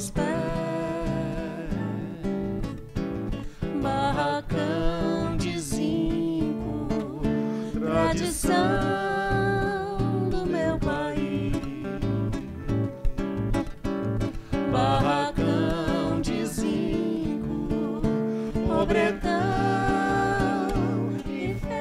meus pés. Barracão de zinco, tradição do meu país. Barracão de zinco, pobretão e feliz.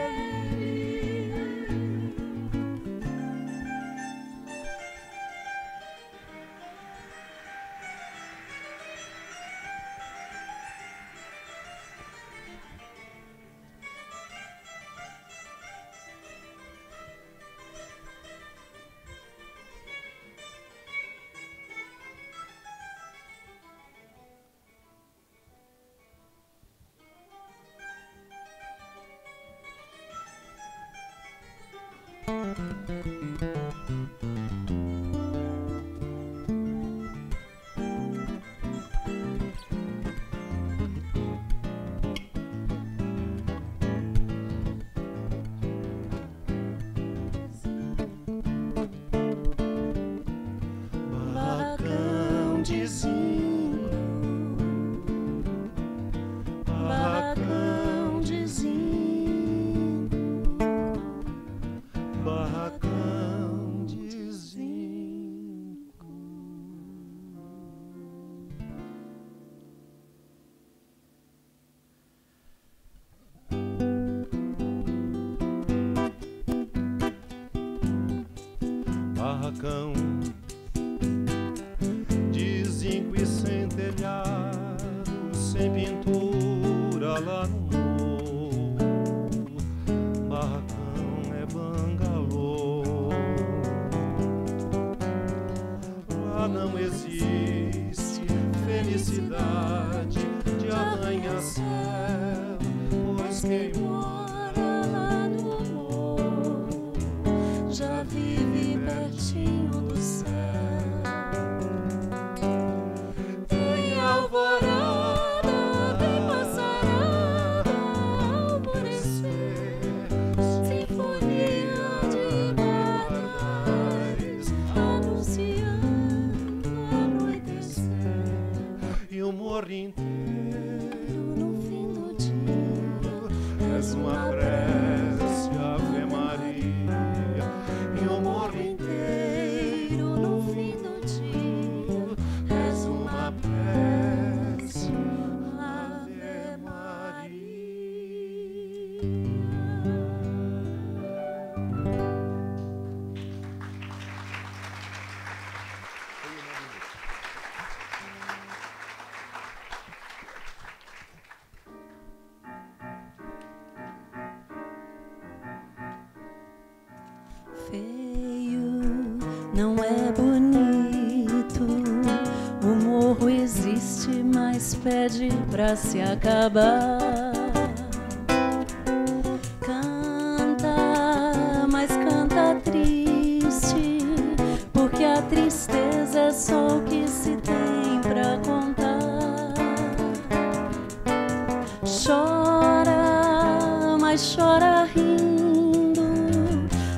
Barracão de zinco, barracão de zinco, barracão de zinco. Barracão de zinco e sem telhado, sem pintura lá no morro. Barracão é bangalô. Lá não existe felicidade de arranha-céu, pois quem mora lá no morro já vive pertinho do céu. Tem alvorada, tem passarada, alvorecer, sinfonia de bares, anunciando anoitecer. E o morro inteiro no fim do dia és uma prece, Ave Maria. E o morro inteiro no fim do dia és uma prece, Ave Maria. Feio, não é bonito. O morro existe, mas pede pra se acabar. Canta, mas canta triste, porque a tristeza é só o que se tem pra contar. Chora, mas chora rindo,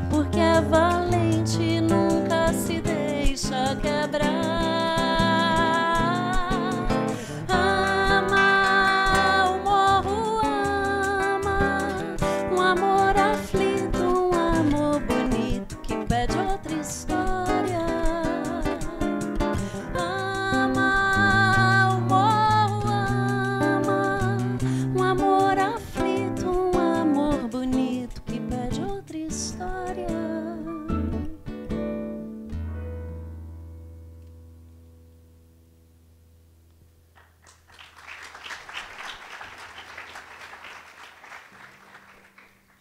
porque é valente e nunca se deixa quebrar. Ama, o morro ama, um amor aflito, um amor bonito que pede outra história. Ama, o morro ama, um amor aflito, um amor bonito que pede outra história.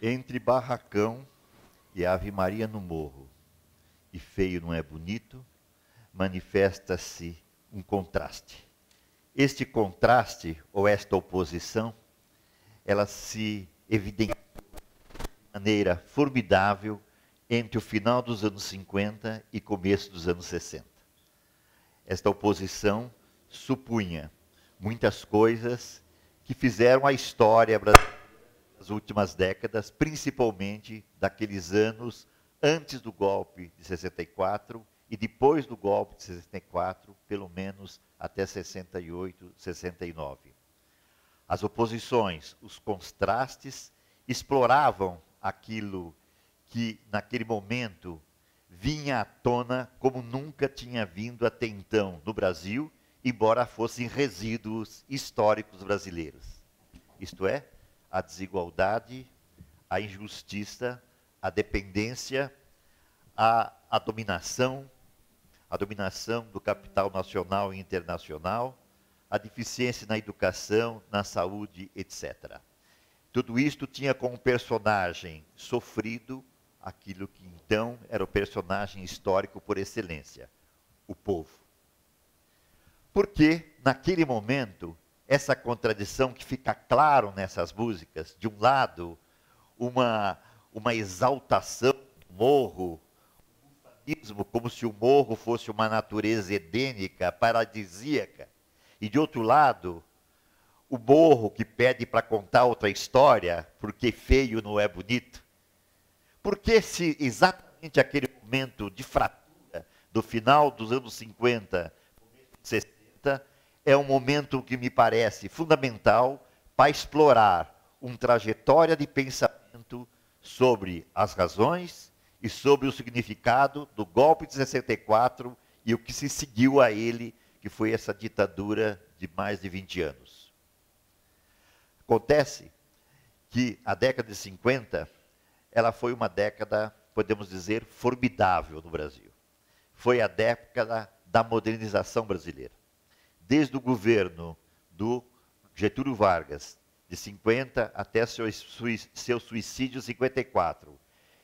Entre barracão e Ave Maria no morro, e feio não é bonito, manifesta-se um contraste. Este contraste, ou esta oposição, ela se evidencia de maneira formidável entre o final dos anos 50 e começo dos anos 60. Esta oposição supunha muitas coisas que fizeram a história brasileira nas últimas décadas, principalmente daqueles anos antes do golpe de 64 e depois do golpe de 64, pelo menos até 68, 69. As oposições, os contrastes, exploravam aquilo que, naquele momento, vinha à tona como nunca tinha vindo até então no Brasil, embora fossem resíduos históricos brasileiros. Isto é, a desigualdade, a injustiça, a dependência, a dominação do capital nacional e internacional, a deficiência na educação, na saúde, etc. Tudo isto tinha como personagem sofrido aquilo que então era o personagem histórico por excelência, o povo. Porque, naquele momento, essa contradição que fica claro nessas músicas, de um lado, uma exaltação do morro, como se o morro fosse uma natureza edênica, paradisíaca, e de outro lado, o morro que pede para contar outra história, porque feio não é bonito. Porque se exatamente aquele momento de fratura, do final dos anos 50, 60, é um momento que me parece fundamental para explorar uma trajetória de pensamento sobre as razões e sobre o significado do golpe de 64 e o que se seguiu a ele, que foi essa ditadura de mais de 20 anos. Acontece que a década de 50, ela foi uma década, podemos dizer, formidável no Brasil. Foi a década da modernização brasileira. Desde o governo do Getúlio Vargas, de 50 até seu suicídio em 54.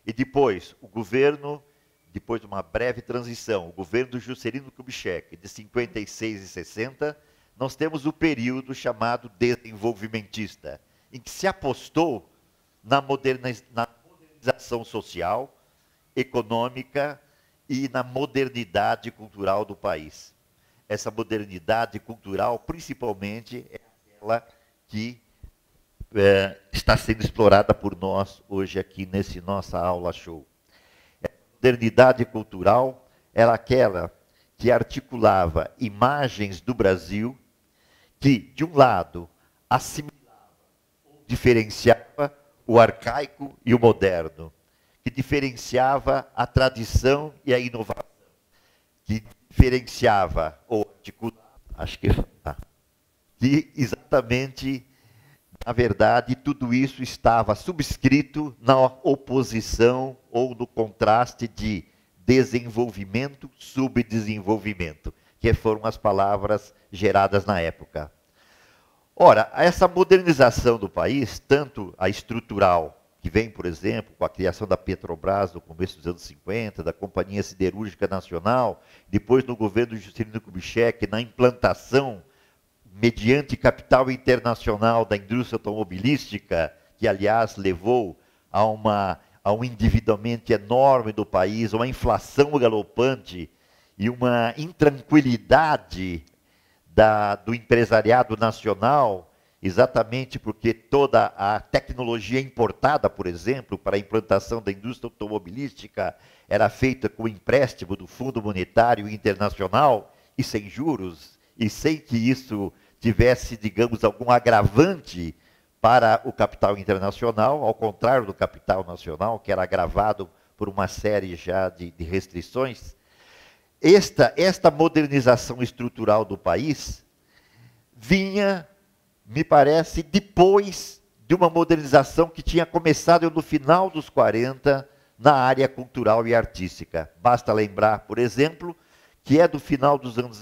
E depois, o governo, depois de uma breve transição, o governo do Juscelino Kubitschek, de 56 e 60, nós temos o período chamado desenvolvimentista, em que se apostou na modernização social, econômica e na modernidade cultural do país. Essa modernidade cultural, principalmente, é aquela que está sendo explorada por nós hoje aqui nesse nossa aula show. A modernidade cultural era aquela que articulava imagens do Brasil que, de um lado, assimilava, diferenciava o arcaico e o moderno, que diferenciava a tradição e a inovação, que diferenciava ou articulava, que exatamente, na verdade, tudo isso estava subscrito na oposição ou no contraste de desenvolvimento, subdesenvolvimento, que foram as palavras geradas na época. Ora, essa modernização do país, tanto a estrutural, que vem, por exemplo, com a criação da Petrobras no começo dos anos 50, da Companhia Siderúrgica Nacional, depois no governo do Juscelino Kubitschek, na implantação, mediante capital internacional da indústria automobilística, que, aliás, levou a um endividamento enorme do país, uma inflação galopante e uma intranquilidade do empresariado nacional, exatamente porque toda a tecnologia importada, por exemplo, para a implantação da indústria automobilística, era feita com empréstimo do Fundo Monetário Internacional e sem juros, e sem que isso tivesse, digamos, algum agravante para o capital internacional, ao contrário do capital nacional, que era agravado por uma série já de restrições. Esta modernização estrutural do país vinha, me parece, depois de uma modernização que tinha começado no final dos 40 na área cultural e artística. Basta lembrar, por exemplo, que é do final dos anos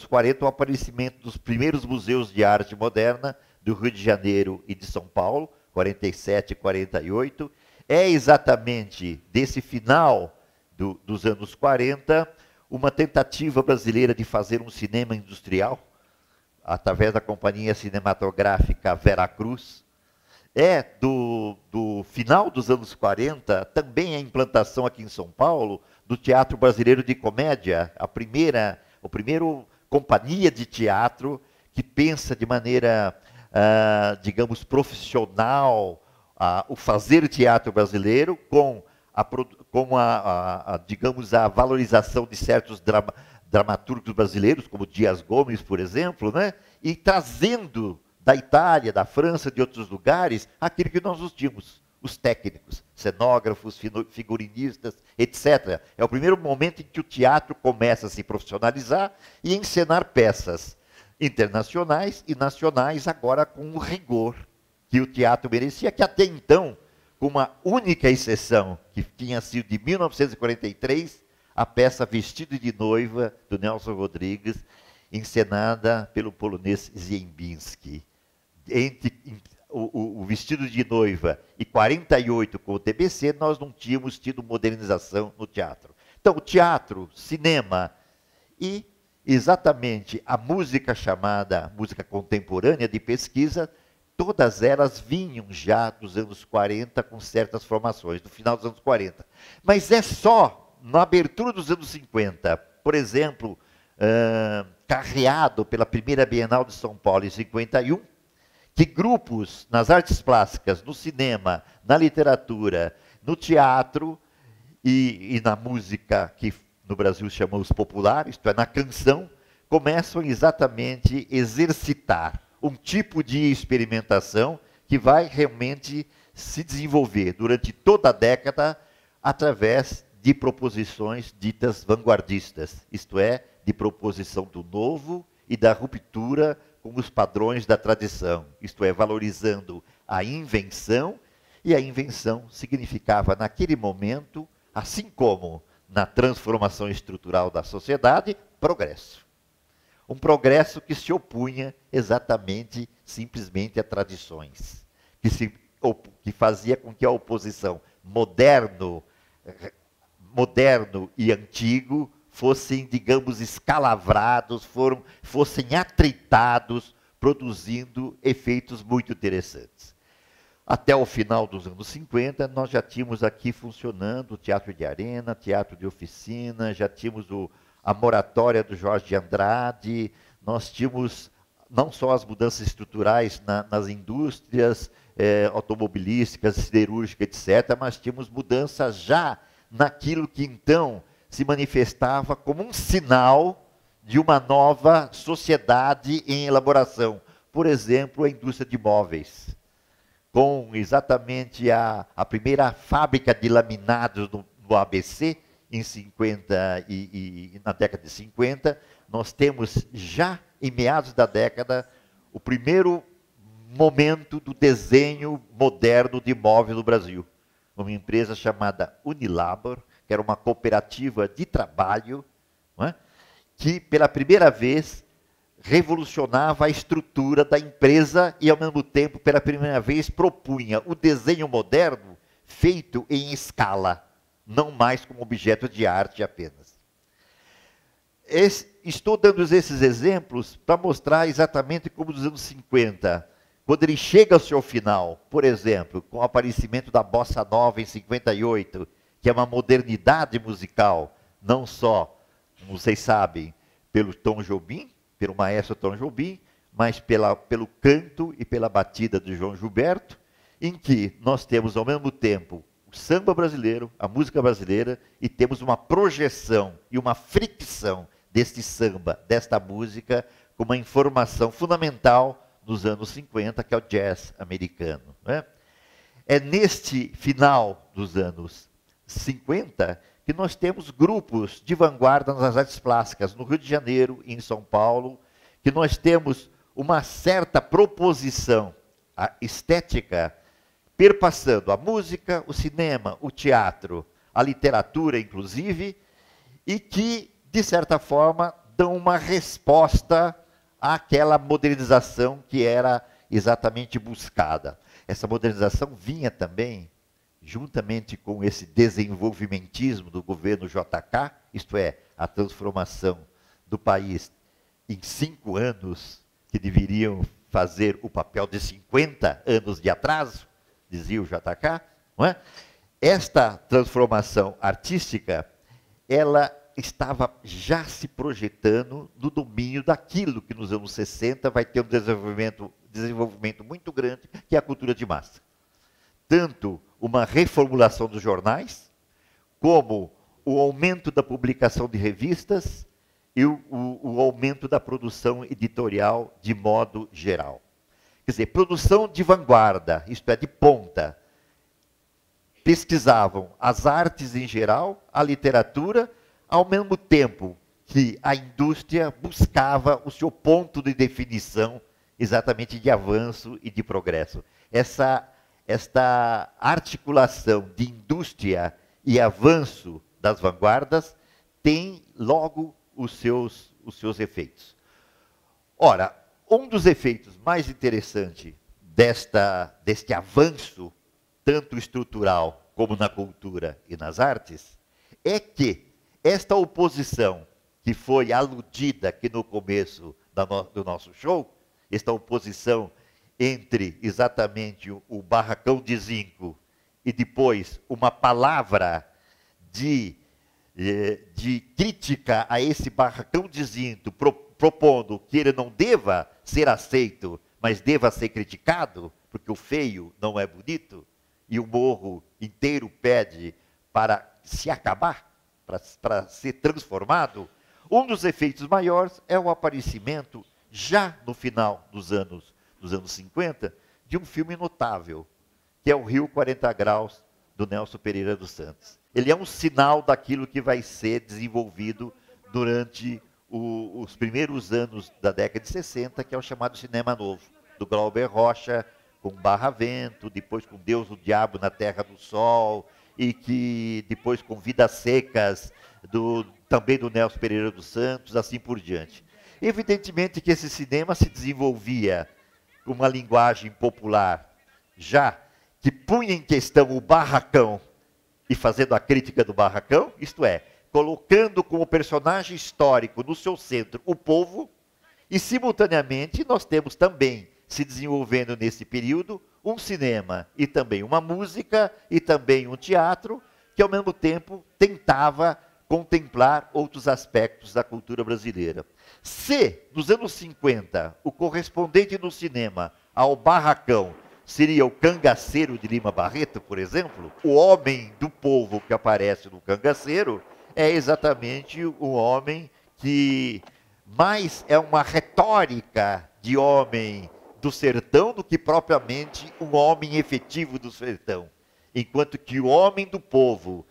40 o aparecimento dos primeiros museus de arte moderna do Rio de Janeiro e de São Paulo, 47 e 48. É exatamente desse final dos anos 40 uma tentativa brasileira de fazer um cinema industrial, através da Companhia Cinematográfica Veracruz. É do final dos anos 40 também a implantação aqui em São Paulo do Teatro Brasileiro de Comédia, a primeira companhia de teatro que pensa de maneira, digamos, profissional o fazer teatro brasileiro, com digamos, a valorização de certos dramaturgos brasileiros, como Dias Gomes, por exemplo, né? E trazendo da Itália, da França, de outros lugares, aquilo que nós nos tínhamos, os técnicos, cenógrafos, figurinistas, etc. É o primeiro momento em que o teatro começa a se profissionalizar e encenar peças internacionais e nacionais, agora com o rigor que o teatro merecia, que até então, com uma única exceção, que tinha sido de 1943, a peça Vestido de Noiva, do Nelson Rodrigues, encenada pelo polonês Ziembinski. Entre o Vestido de Noiva e 48 com o TBC, nós não tínhamos tido modernização no teatro. Então, o teatro, cinema e exatamente a música chamada música contemporânea de pesquisa, todas elas vinham já dos anos 40 com certas formações, do final dos anos 40. Mas é só na abertura dos anos 50, por exemplo, carreado pela primeira Bienal de São Paulo em 51, que grupos nas artes plásticas, no cinema, na literatura, no teatro e na música, que no Brasil chamamos popular, isto é, na canção, começam exatamente a exercitar um tipo de experimentação que vai realmente se desenvolver durante toda a década através de proposições ditas vanguardistas, isto é, de proposição do novo e da ruptura com os padrões da tradição, isto é, valorizando a invenção, e a invenção significava, naquele momento, assim como na transformação estrutural da sociedade, progresso. Um progresso que se opunha exatamente, simplesmente a tradições, que fazia com que a oposição moderno e antigo fossem, digamos, escalavrados, fossem atritados, produzindo efeitos muito interessantes. Até o final dos anos 50, nós já tínhamos aqui funcionando o teatro de arena, teatro de oficina, já tínhamos a moratória do Jorge de Andrade, nós tínhamos não só as mudanças estruturais nas indústrias automobilísticas, siderúrgicas, etc., mas tínhamos mudanças já naquilo que então se manifestava como um sinal de uma nova sociedade em elaboração. Por exemplo, a indústria de móveis, com exatamente a primeira fábrica de laminados no ABC, em 50 e na década de 50, nós temos já, em meados da década, o primeiro momento do desenho moderno de móvel no Brasil. Uma empresa chamada Unilabor, que era uma cooperativa de trabalho, não é? Que pela primeira vez revolucionava a estrutura da empresa e, ao mesmo tempo, pela primeira vez, propunha o desenho moderno feito em escala, não mais como objeto de arte apenas. Estou dando esses exemplos para mostrar exatamente como nos anos 50, quando ele chega ao seu final, por exemplo, com o aparecimento da Bossa Nova em 58, que é uma modernidade musical, não só, como vocês sabem, pelo Tom Jobim, pelo maestro Tom Jobim, mas pelo canto e pela batida de João Gilberto, em que nós temos ao mesmo tempo o samba brasileiro, a música brasileira, e temos uma projeção e uma fricção deste samba, desta música, com uma informação fundamental dos anos 50, que é o jazz americano. Né? É neste final dos anos 50 que nós temos grupos de vanguarda nas artes plásticas, no Rio de Janeiro e em São Paulo, que nós temos uma certa proposição estética perpassando a música, o cinema, o teatro, a literatura, inclusive, e que, de certa forma, dão uma resposta àquela modernização que era exatamente buscada. Essa modernização vinha também juntamente com esse desenvolvimentismo do governo JK, isto é, a transformação do país em 5 anos, que deveriam fazer o papel de 50 anos de atraso, dizia o JK, não é? Esta transformação artística, ela estava já se projetando no domínio daquilo que nos anos 60 vai ter um desenvolvimento muito grande, que é a cultura de massa. Tanto uma reformulação dos jornais, como o aumento da publicação de revistas e o aumento da produção editorial de modo geral. Quer dizer, produção de vanguarda, isto é, de ponta. Pesquisavam as artes em geral, a literatura, ao mesmo tempo que a indústria buscava o seu ponto de definição exatamente de avanço e de progresso. Esta articulação de indústria e avanço das vanguardas tem logo os seus efeitos. Ora, um dos efeitos mais interessantes deste avanço, tanto estrutural como na cultura e nas artes, é que esta oposição que foi aludida aqui no começo do nosso show, esta oposição entre exatamente o barracão de zinco e depois uma palavra de crítica a esse barracão de zinco, propondo que ele não deva ser aceito, mas deva ser criticado, porque o feio não é bonito, e o morro inteiro pede para se acabar, para ser transformado. Um dos efeitos maiores é o aparecimento, já no final dos anos 50, de um filme notável, que é o Rio 40 Graus, do Nelson Pereira dos Santos. Ele é um sinal daquilo que vai ser desenvolvido durante os primeiros anos da década de 60, que é o chamado cinema novo, do Glauber Rocha, com Barra Vento, depois com Deus, o Diabo na Terra do Sol, e que depois com Vidas Secas, também do Nelson Pereira dos Santos, assim por diante. Evidentemente que esse cinema se desenvolvia com uma linguagem popular, já que punha em questão o barracão e fazendo a crítica do barracão, isto é, colocando como personagem histórico no seu centro o povo, e simultaneamente nós temos também se desenvolvendo nesse período um cinema e também uma música e também um teatro que ao mesmo tempo tentava contemplar outros aspectos da cultura brasileira. Se nos anos 50 o correspondente no cinema ao barracão seria o cangaceiro de Lima Barreto, por exemplo, o homem do povo que aparece no cangaceiro é exatamente um homem que mais é uma retórica de homem do sertão do que propriamente um homem efetivo do sertão. Enquanto que o homem do povo,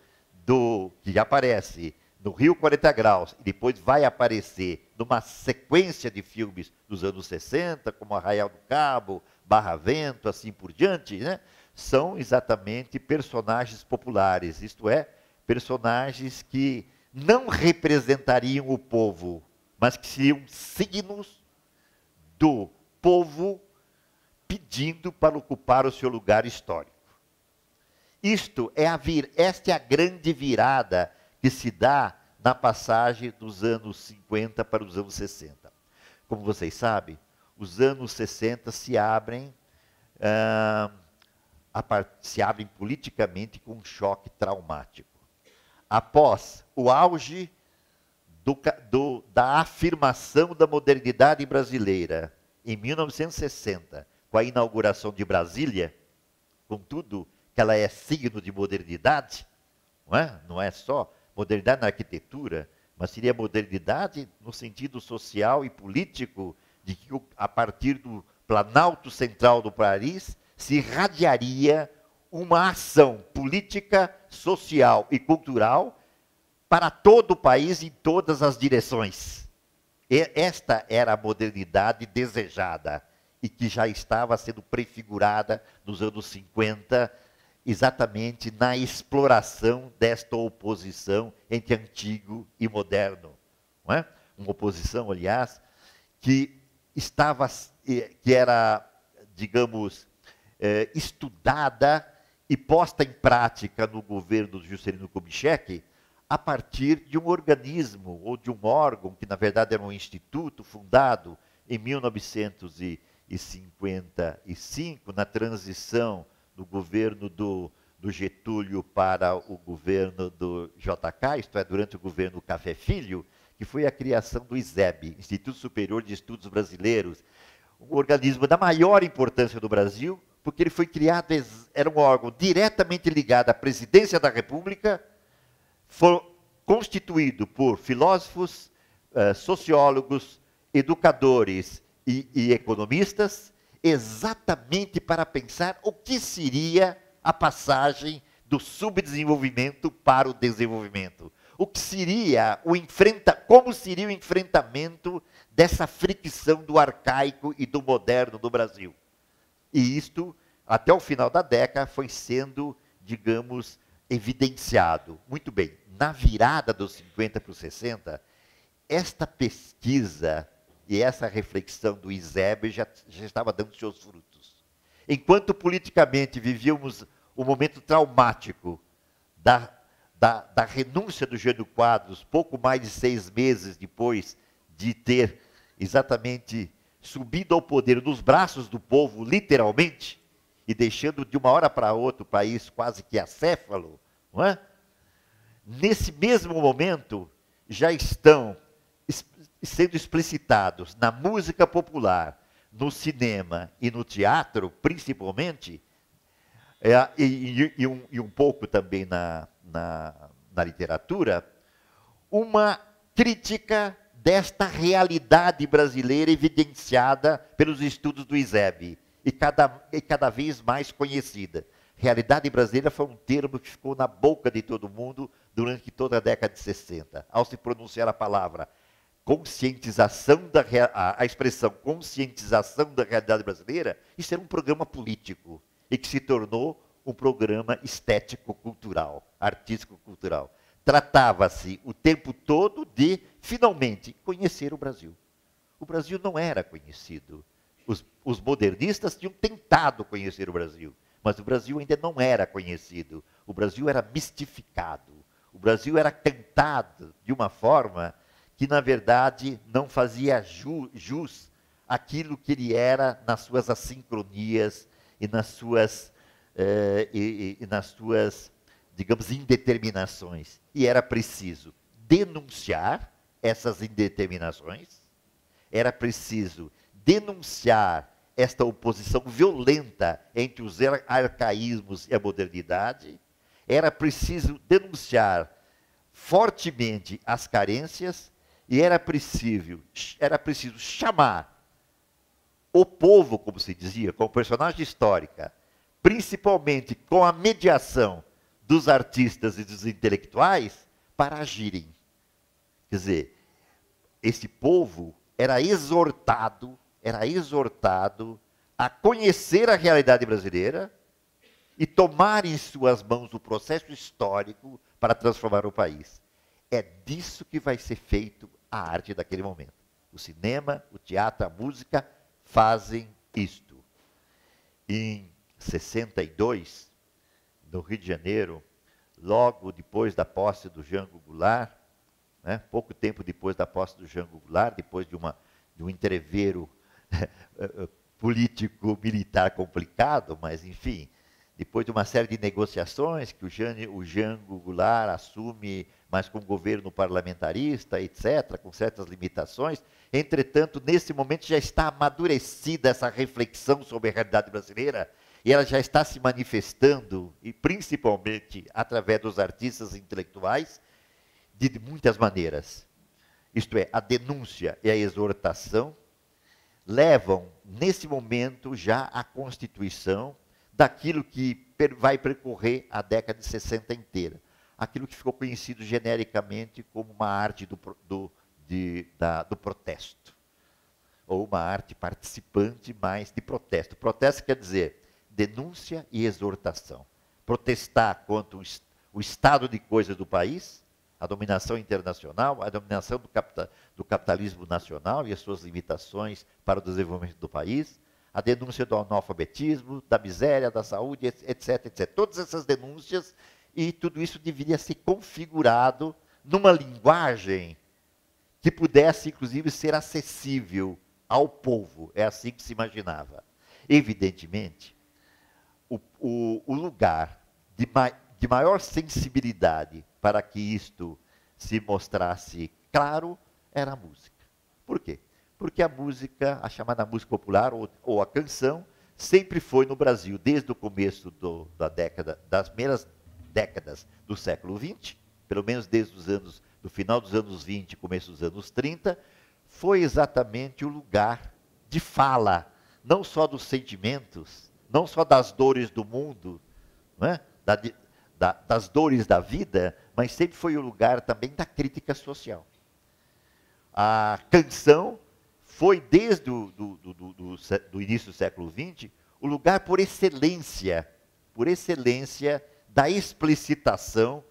que aparece no Rio 40 Graus, e depois vai aparecer numa sequência de filmes dos anos 60, como Arraial do Cabo, Barra Vento, assim por diante, né? São exatamente personagens populares, isto é, personagens que não representariam o povo, mas que seriam signos do povo pedindo para ocupar o seu lugar histórico. Esta é a grande virada que se dá na passagem dos anos 50 para os anos 60. Como vocês sabem, os anos 60 se abrem politicamente com um choque traumático. Após o auge da afirmação da modernidade brasileira, em 1960, com a inauguração de Brasília, contudo, que ela é signo de modernidade, não é só modernidade na arquitetura, mas seria modernidade no sentido social e político, de que a partir do Planalto Central do Paris se irradiaria uma ação política, social e cultural para todo o país em todas as direções. Esta era a modernidade desejada e que já estava sendo prefigurada nos anos 50, exatamente na exploração desta oposição entre antigo e moderno. Não é? Uma oposição, aliás, que era, digamos, estudada e posta em prática no governo do Juscelino Kubitschek, a partir de um organismo ou de um órgão, que na verdade era um instituto fundado em 1955, na transição do governo do Getúlio para o governo do JK, isto é, durante o governo Café Filho, que foi a criação do ISEB, Instituto Superior de Estudos Brasileiros, um organismo da maior importância do Brasil, porque ele foi criado, era um órgão diretamente ligado à presidência da República, foi constituído por filósofos, sociólogos, educadores e economistas, exatamente para pensar o que seria a passagem do subdesenvolvimento para o desenvolvimento. O que seria como seria o enfrentamento dessa fricção do arcaico e do moderno no Brasil. E isto, até o final da década, foi sendo, digamos, evidenciado. Muito bem, na virada dos 50 para os 60, esta pesquisa e essa reflexão do ISEB já estava dando seus frutos. Enquanto politicamente vivíamos o momento traumático da renúncia do Jânio Quadros, pouco mais de 6 meses depois de ter exatamente subido ao poder nos braços do povo, literalmente, e deixando de uma hora para outra o país quase que acéfalo, não é? Nesse mesmo momento, já estão sendo explicitados na música popular, no cinema e no teatro, principalmente, e um pouco também na literatura, uma crítica desta realidade brasileira evidenciada pelos estudos do ISEB e cada vez mais conhecida. Realidade brasileira foi um termo que ficou na boca de todo mundo durante toda a década de 60. Ao se pronunciar a palavra conscientização a expressão conscientização da realidade brasileira, isso era um programa político e que se tornou um programa estético-cultural, artístico-cultural. Tratava-se o tempo todo de, finalmente, conhecer o Brasil. O Brasil não era conhecido. Os modernistas tinham tentado conhecer o Brasil, mas o Brasil ainda não era conhecido. O Brasil era mistificado. O Brasil era cantado de uma forma que, na verdade, não fazia jus àquilo que ele era nas suas assincronias e nas suas, digamos, indeterminações. E era preciso denunciar essas indeterminações, era preciso denunciar esta oposição violenta entre os arcaísmos e a modernidade, era preciso denunciar fortemente as carências e era preciso chamar o povo, como se dizia, como personagem histórica, principalmente com a mediação dos artistas e dos intelectuais, para agirem. Quer dizer, esse povo era exortado a conhecer a realidade brasileira e tomar em suas mãos o processo histórico para transformar o país. É disso que vai ser feito a arte daquele momento. O cinema, o teatro, a música fazem isto. Em 62, no Rio de Janeiro, logo depois da posse do Jango Goulart, né, pouco tempo depois da posse do Jango Goulart, depois de um entreveiro político-militar complicado, mas, enfim, depois de uma série de negociações que o Jango Goulart assume, mas com o governo parlamentarista, etc., com certas limitações. Entretanto, nesse momento já está amadurecida essa reflexão sobre a realidade brasileira, e ela já está se manifestando, e principalmente através dos artistas intelectuais, de muitas maneiras. Isto é, a denúncia e a exortação levam, nesse momento, já à constituição daquilo que vai percorrer a década de 60 inteira. Aquilo que ficou conhecido genericamente como uma arte do protesto. Ou uma arte participante, mas de protesto. Protesto quer dizer denúncia e exortação. Protestar contra o estado de coisas do país, a dominação internacional, a dominação do capitalismo nacional e as suas limitações para o desenvolvimento do país, a denúncia do analfabetismo, da miséria, da saúde, etc, etc. Todas essas denúncias, e tudo isso deveria ser configurado numa linguagem que pudesse, inclusive, ser acessível ao povo. É assim que se imaginava. Evidentemente, o lugar de maior sensibilidade para que isto se mostrasse claro era a música. Por quê? Porque a música, a chamada música popular ou a canção, sempre foi no Brasil, desde o começo das primeiras décadas do século XX, pelo menos desde do final dos anos 20 e começo dos anos 30, foi exatamente o lugar de fala, não só dos sentimentos, não só das dores do mundo, não é? Das dores da vida, mas sempre foi o lugar também da crítica social. A canção foi, desde do início do século XX, o lugar por excelência da explicitação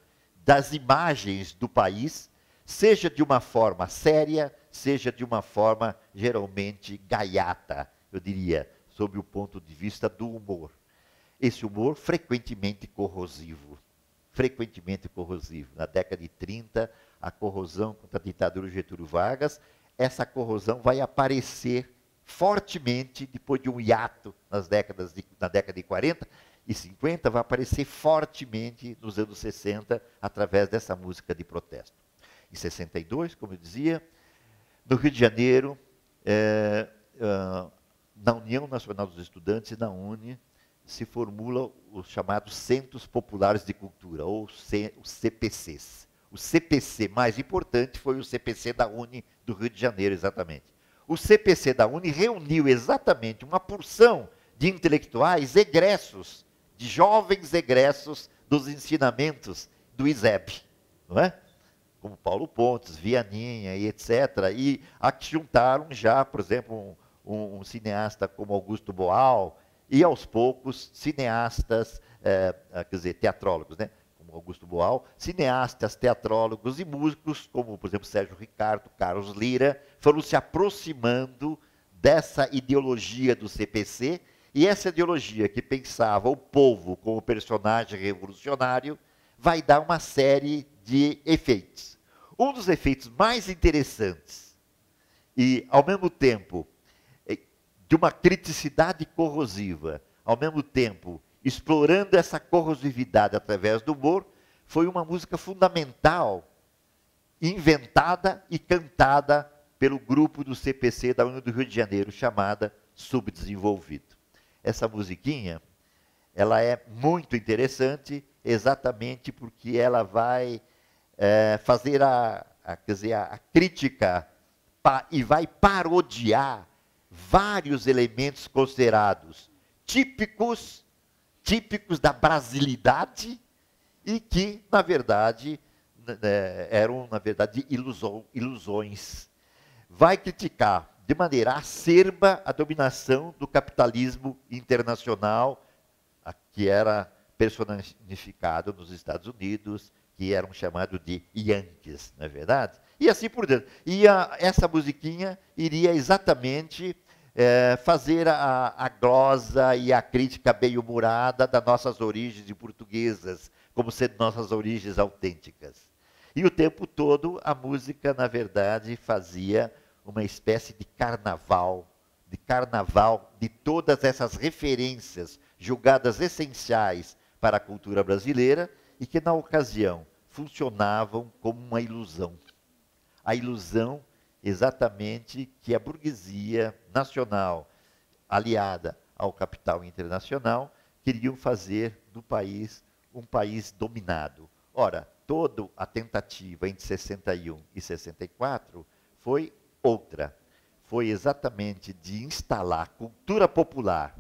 das imagens do país, seja de uma forma séria, seja de uma forma geralmente gaiata, eu diria, sob o ponto de vista do humor. Esse humor frequentemente corrosivo. Na década de 30, a corrosão contra a ditadura de Getúlio Vargas, essa corrosão vai aparecer fortemente depois de um hiato na década de 40 e 50, vai aparecer fortemente nos anos 60, através dessa música de protesto. Em 62, como eu dizia, no Rio de Janeiro, na União Nacional dos Estudantes, na UNE, se formula os chamados Centros Populares de Cultura, ou os CPCs. O CPC mais importante foi o CPC da UNE do Rio de Janeiro, exatamente. O CPC da UNE reuniu exatamente uma porção de intelectuais egressos, de jovens egressos dos ensinamentos do ISEB, não é? Como Paulo Pontes, Vianinha e etc. E aqui juntaram já, por exemplo, um cineasta como Augusto Boal, e aos poucos cineastas, teatrólogos, né? Como Augusto Boal, cineastas, teatrólogos e músicos, como, por exemplo, Sérgio Ricardo, Carlos Lira, foram se aproximando dessa ideologia do CPC, e essa ideologia que pensava o povo como personagem revolucionário, vai dar uma série de efeitos. Um dos efeitos mais interessantes, e ao mesmo tempo de uma criticidade corrosiva, ao mesmo tempo explorando essa corrosividade através do humor, foi uma música fundamental, inventada e cantada pelo grupo do CPC da União do Rio de Janeiro, chamada Subdesenvolvido. Essa musiquinha, ela é muito interessante, exatamente porque ela vai fazer a crítica e vai parodiar vários elementos considerados típicos da brasilidade e que, na verdade, eram, ilusões. Vai criticar de maneira acerba a dominação do capitalismo internacional, que era personificado nos Estados Unidos, que eram chamados de Yankees, não é verdade? E assim por diante. E essa musiquinha iria exatamente fazer a glosa e a crítica bem-humorada das nossas origens portuguesas, como sendo nossas origens autênticas. E o tempo todo a música, na verdade, fazia uma espécie de carnaval de todas essas referências julgadas essenciais para a cultura brasileira e que, na ocasião, funcionavam como uma ilusão. A ilusão exatamente que a burguesia nacional, aliada ao capital internacional, queriam fazer do país um país dominado. Ora, toda a tentativa entre 61 e 64 foi outra. Foi exatamente de instalar cultura popular,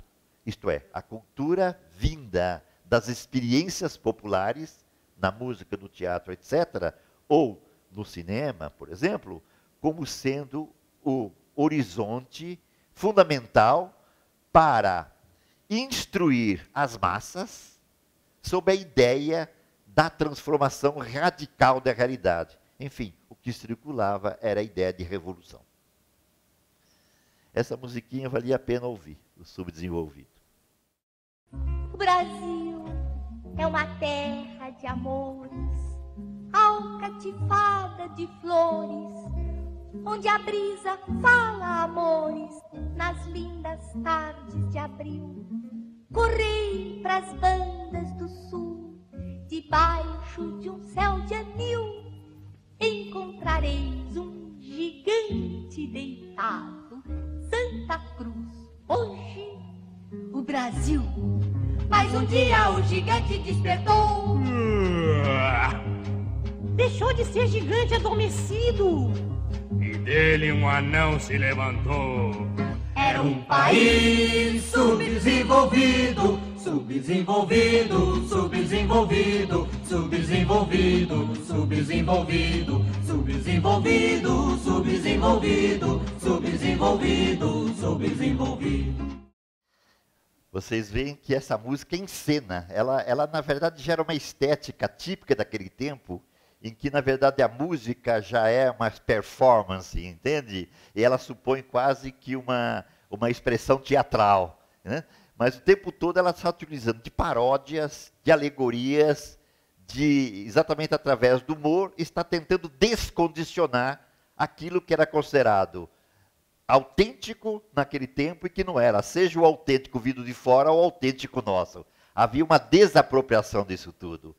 isto é, a cultura vinda das experiências populares, na música, no teatro, etc., ou no cinema, por exemplo, como sendo o horizonte fundamental para instruir as massas sob a ideia da transformação radical da realidade. Enfim, o que circulava era a ideia de revolução. Essa musiquinha valia a pena ouvir, o Subdesenvolvido. O Brasil é uma terra de amores, alcatifada de flores, onde a brisa fala amores nas lindas tardes de abril. Correi pras bandas do sul, debaixo de um céu de anil, encontrareis um gigante deitado, Santa Cruz, hoje o Brasil. Mas um dia o gigante despertou, deixou de ser gigante adormecido. E dele um anão se levantou. Era um país subdesenvolvido, subdesenvolvido, subdesenvolvido, subdesenvolvido, subdesenvolvido, subdesenvolvido, subdesenvolvido, subdesenvolvido, subdesenvolvido. Vocês veem que essa música encena, ela na verdade gera uma estética típica daquele tempo, em que na verdade a música já é uma performance, entende? E ela supõe quase que uma expressão teatral, né? Mas o tempo todo ela está utilizando de paródias, de alegorias, exatamente através do humor, está tentando descondicionar aquilo que era considerado autêntico naquele tempo e que não era, seja o autêntico vindo de fora ou o autêntico nosso. Havia uma desapropriação disso tudo.